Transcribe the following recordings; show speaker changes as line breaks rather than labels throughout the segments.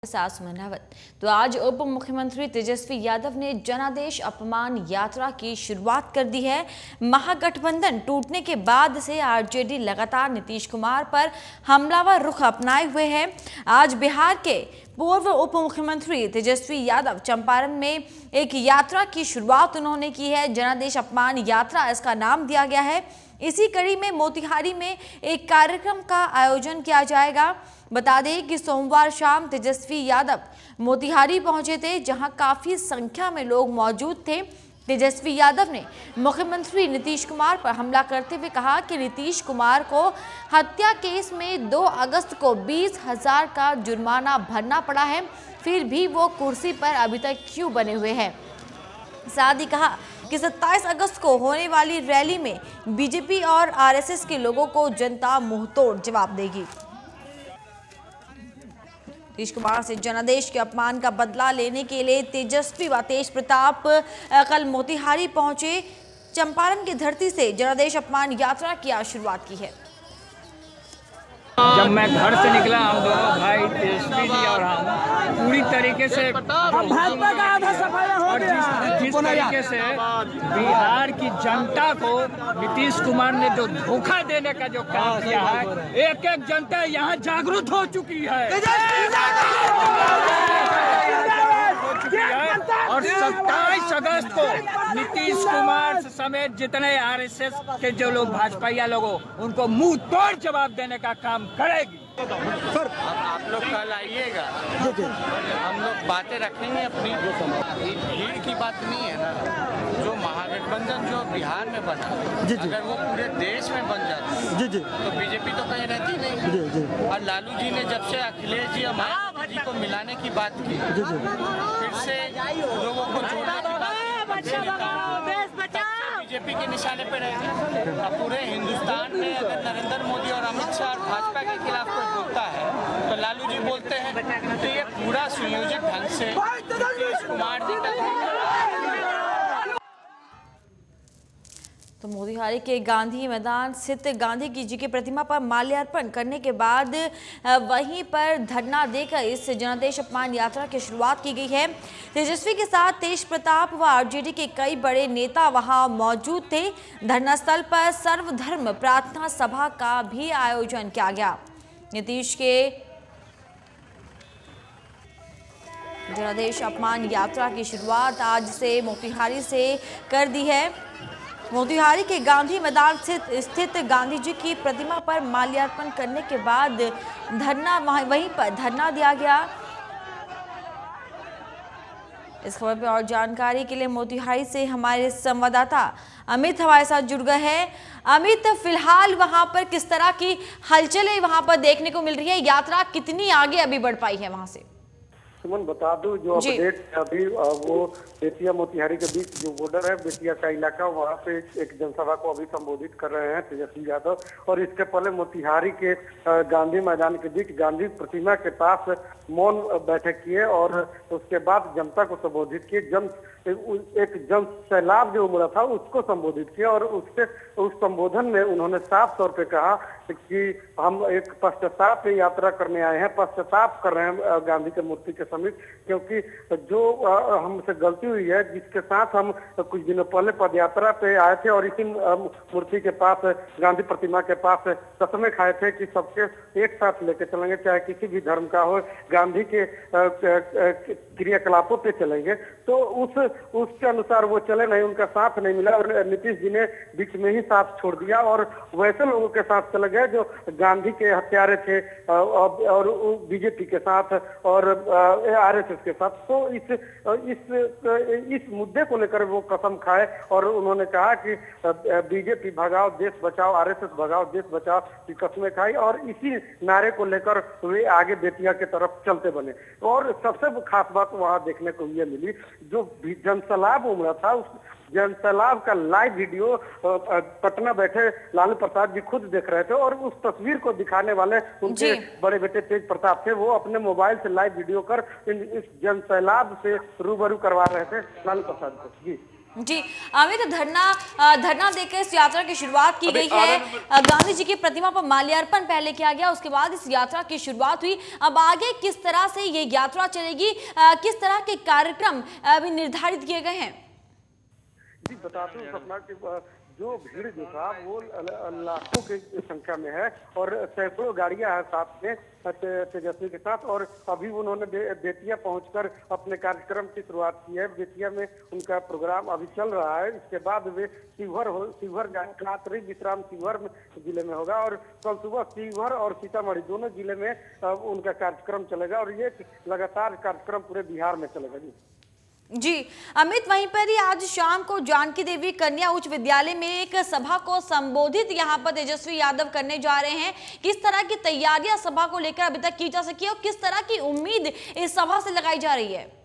साथ सुमन रावत। तो आज उप मुख्यमंत्री तेजस्वी यादव ने जनादेश अपमान यात्रा की शुरुआत कर दी है। महागठबंधन टूटने के बाद से आरजेडी लगातार नीतीश कुमार पर हमलावर रुख अपनाए हुए है। आज बिहार के पूर्व उप मुख्यमंत्री तेजस्वी यादव चंपारण में एक यात्रा की शुरुआत उन्होंने की है। जनादेश अपमान यात्रा इसका नाम दिया गया है। इसी कड़ी में मोतिहारी में एक कार्यक्रम का आयोजन किया जाएगा। बता दें कि सोमवार शाम तेजस्वी यादव मोतिहारी पहुंचे थे, जहां काफी संख्या में लोग मौजूद थे। तेजस्वी यादव ने मुख्यमंत्री नीतीश कुमार पर हमला करते हुए कहा कि नीतीश कुमार को हत्या केस में 2 अगस्त को 20,000 का जुर्माना भरना पड़ा है, फिर भी वो कुर्सी पर अभी तक क्यों बने हुए हैं। साथ ही कहा कि 27 अगस्त को होने वाली रैली में बीजेपी और आरएसएस के लोगों को जनता मुंहतोड़ जवाब देगी। नीतीश कुमार से जनादेश के अपमान का बदला लेने के लिए तेजस्वी व तेज प्रताप कल मोतिहारी पहुंचे। चंपारण की धरती से जनादेश अपमान यात्रा की शुरुआत की है।
जब मैं घर से निकला, हम दोनों भाई तेजस्वी जी और हम पूरी तरीके से और जिस तरीके से बिहार की जनता को नीतीश कुमार ने जो धोखा देने का जो काम किया है, एक एक जनता यहाँ जागरूक हो चुकी है और 27 अगस्त को नीतीश कुमार समेत जितने आरएसएस के जो लोग भाजपाइया लोगों उनको मुंह तोड़ जवाब देने का काम करेगी।
सर आप लोग कल आइएगा, हम लोग बातें रखेंगे अपनी। भीड़ की बात नहीं है ना, जो महागठबंधन जो बिहार में बना, अगर वो पूरे देश में बन जाता तो बीजेपी तो कहीं रहती नहीं। और लालू जी ने जब से अखिलेश जी और मायावती जी को मिलाने की बात की, फिर से लोगों को जोड़ने की बात की, बीजेपी के निशाने पे रहेगी। अब पूरे हिंदुस्तान में अगर नरेंद्र मोदी और अमित शाह और भाजपा के खिलाफ कोई बोलता है तो लालू जी बोलते हैं। तो ये पूरा सुयोजित ढंग से नीतीश कुमार जी का।
तो मोतिहारी के गांधी मैदान स्थित गांधी जी की प्रतिमा पर माल्यार्पण करने के बाद वहीं पर धरना देकर इस जनादेश अपमान यात्रा की शुरुआत की गई है। तेजस्वी के साथ तेज प्रताप व आरजेडी के कई बड़े नेता वहां मौजूद थे। धरना स्थल पर सर्वधर्म प्रार्थना सभा का भी आयोजन किया गया। नीतीश के जनादेश अपमान यात्रा की शुरुआत आज से मोतिहारी से कर दी है। मोतिहारी के गांधी मैदान स्थित गांधी जी की प्रतिमा पर माल्यार्पण करने के बाद वहीं पर धरना दिया गया। इस खबर पर और जानकारी के लिए मोतिहारी से हमारे संवाददाता अमित हमारे साथ जुड़ गए हैं। अमित, फिलहाल वहां पर किस तरह की हलचलें वहां पर देखने को मिल रही है? यात्रा कितनी आगे अभी बढ़ पाई है वहां से?
सुमन बता दूं, जो अपडेट अभी वो बेतिया मोतिहारी के बीच जो बॉर्डर है, बेतिया का इलाका, वहाँ पे एक जनसभा को अभी संबोधित कर रहे हैं तेजस्वी यादव। और इसके पहले मोतिहारी के गांधी मैदान के बीच गांधी प्रतिमा के पास मौन बैठक किए और उसके बाद जनता को संबोधित किए। एक जन सैलाब जो उमड़ा था उसको संबोधित किया और उस संबोधन में उन्होंने साफ तौर पे कहा कि हम एक पश्चाताप यात्रा करने आए हैं, पश्चाताप कर रहे हैं गांधी के मूर्ति के समीप, क्योंकि जो हमसे गलती हुई है, जिसके साथ हम कुछ दिनों पहले पदयात्रा पे आए थे और इसी मूर्ति के पास, गांधी प्रतिमा के पास कसमें खाए थे कि सबके एक साथ लेके चलेंगे, चाहे किसी भी धर्म का हो, गांधी के क्रियाकलापों पे चलेंगे। तो उसके अनुसार वो चले नहीं, उनका साथ नहीं मिला और नीतीश जी ने बीच में ही साथ छोड़ दिया और वैसे लोगों के साथ चले गए जो गांधी के हत्यारे थे और बीजेपी के साथ और आरएसएस के साथ। तो इस मुद्दे को लेकर वो कसम खाए और उन्होंने कहा कि बीजेपी भगाओ देश बचाओ, आरएसएस भगाओ देश बचाओ की कसमें खाई और इसी नारे को लेकर वे आगे बेतिया के तरफ चलते बने। और सबसे खास बात वहां देखने को ये मिली, जो जनसैलाब उमड़ा था उस जनसैलाब का लाइव वीडियो पटना बैठे लालू प्रसाद जी खुद देख रहे थे और उस तस्वीर को दिखाने वाले उनके बड़े बेटे तेज प्रताप थे, वो अपने मोबाइल से लाइव वीडियो कर इस जनसैलाब से रूबरू करवा रहे थे लालू प्रसाद को। जी
जी अमित, धरना देकर इस यात्रा की शुरुआत की गई है। गांधी जी की प्रतिमा पर माल्यार्पण पहले किया गया, उसके बाद इस यात्रा की शुरुआत हुई। अब आगे किस तरह से ये यात्रा चलेगी, किस तरह के कार्यक्रम अभी निर्धारित किए गए हैं?
जी बता दूं सपना की जो भीड़ जो था वो लाखों की संख्या में है और सैकड़ों गाड़ियां हैं साथ में तेजस्वी के साथ। और अभी उन्होंने बेतिया पहुंचकर अपने कार्यक्रम की शुरुआत की है। बेतिया में उनका प्रोग्राम अभी चल रहा है। इसके बाद वे शिवहर रात्रि विश्राम शिवहर जिले में होगा और कल सुबह शिवहर और सीतामढ़ी दोनों जिले में उनका कार्यक्रम चलेगा और ये लगातार कार्यक्रम पूरे बिहार में चलेगा।
जी अमित, वहीं पर ही आज शाम को जानकी देवी कन्या उच्च विद्यालय में एक सभा को संबोधित यहां पर तेजस्वी यादव करने जा रहे हैं। किस तरह की तैयारियां सभा को लेकर अभी तक की जा सकी है और किस तरह की उम्मीद इस सभा से लगाई जा रही है?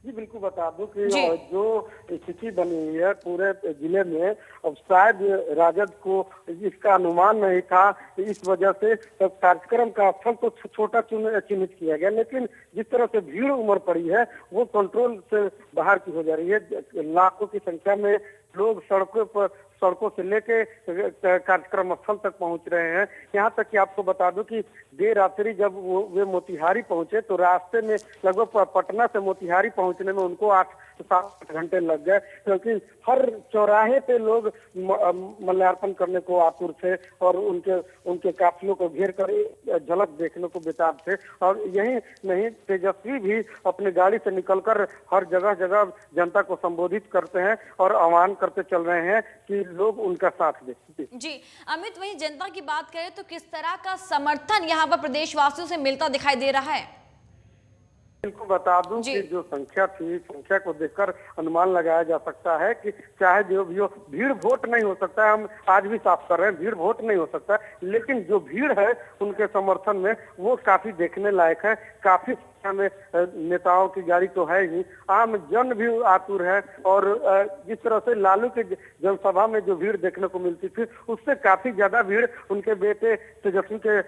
जी बिल्कुल बता दूं कि जो स्थिति बनी हुई है पूरे जिले में, अब शायद राजद को इसका अनुमान नहीं था, इस वजह से कार्यक्रम का स्थल तो छोटा चिन्हित किया गया, लेकिन जिस तरह से भीड़ उमड़ पड़ी है वो कंट्रोल से बाहर की हो जा रही है। लाखों की संख्या में लोग सड़कों से लेके कार्यक्रम स्थल तक पहुंच रहे हैं। यहाँ तक कि आपको बता दूं कि देर रात्रि जब वे मोतिहारी पहुंचे तो रास्ते में लगभग पटना से मोतिहारी पहुंचने में उनको 8 से 7 घंटे लग गए, क्योंकि हर चौराहे पे लोग माल्यार्पण करने को आतुर थे और उनके काफिलों को घेर कर झलक देखने को बेताब थे। और यही नहीं, तेजस्वी भी अपनी गाड़ी से निकलकर हर जगह जगह जनता को संबोधित करते हैं और आह्वान करते चल रहे हैं कि लोग उनका साथ दें।
जी अमित, वहीं जनता की बात करें तो किस तरह का समर्थन यहाँ पर प्रदेशवासियों से मिलता दिखाई दे रहा है?
बिल्कुल बता दूं कि जो संख्या थी, संख्या को देखकर अनुमान लगाया जा सकता है कि चाहे जो भी हो, भीड़ वोट नहीं हो सकता है, हम आज भी साफ कर रहे हैं, भीड़ वोट नहीं हो सकता, लेकिन जो भीड़ है उनके समर्थन में वो काफी देखने लायक है। काफी में नेताओं की गाड़ी तो है ही, आम जन भी आतुर है और जिस तरह से लालू के जनसभा में जो भीड़ देखने को मिलती थी उससे काफी ज्यादा भीड़ उनके बेटे तेजस्वी के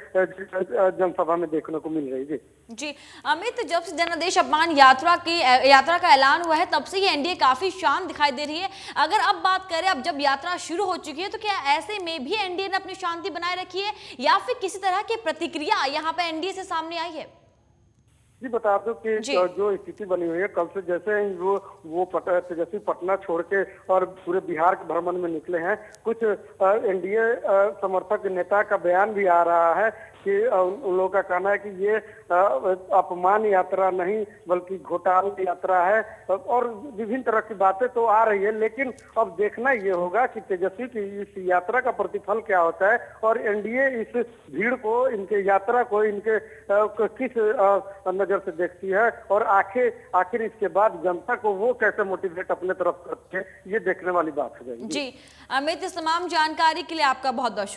जनसभा में देखने को मिल रही थी।
जी अमित, जब से जनादेश अपमान यात्रा का ऐलान हुआ है तब से ये एनडीए काफी शांत दिखाई दे रही है। अगर अब बात करें, अब जब यात्रा शुरू हो चुकी है तो क्या ऐसे में भी एनडीए ने अपनी शांति बनाए रखी है या फिर किसी तरह की प्रतिक्रिया यहाँ पे एनडीए से सामने आई है?
जी बता दो कि जो स्थिति बनी हुई है, कल से जैसे वो तेजस्वी पटना छोड़ के और पूरे बिहार के भ्रमण में निकले हैं, कुछ एनडीए समर्थक नेता का बयान भी आ रहा है कि उन लोगों का कहना है कि ये अपमान यात्रा नहीं बल्कि घोटाला यात्रा है और विभिन्न तरह की बातें तो आ रही है। लेकिन अब देखना ये होगा कि तेजस्वी की इस यात्रा का प्रतिफल क्या होता है और एनडीए इस भीड़ को, इनके यात्रा को, इनके किस नजर से देखती है और आखिर इसके बाद जनता को वो कैसे मोटिवेट अपने तरफ करते हैं, ये देखने वाली बात हो जाएगी।
जी अमित, इस तमाम जानकारी के लिए आपका बहुत बहुत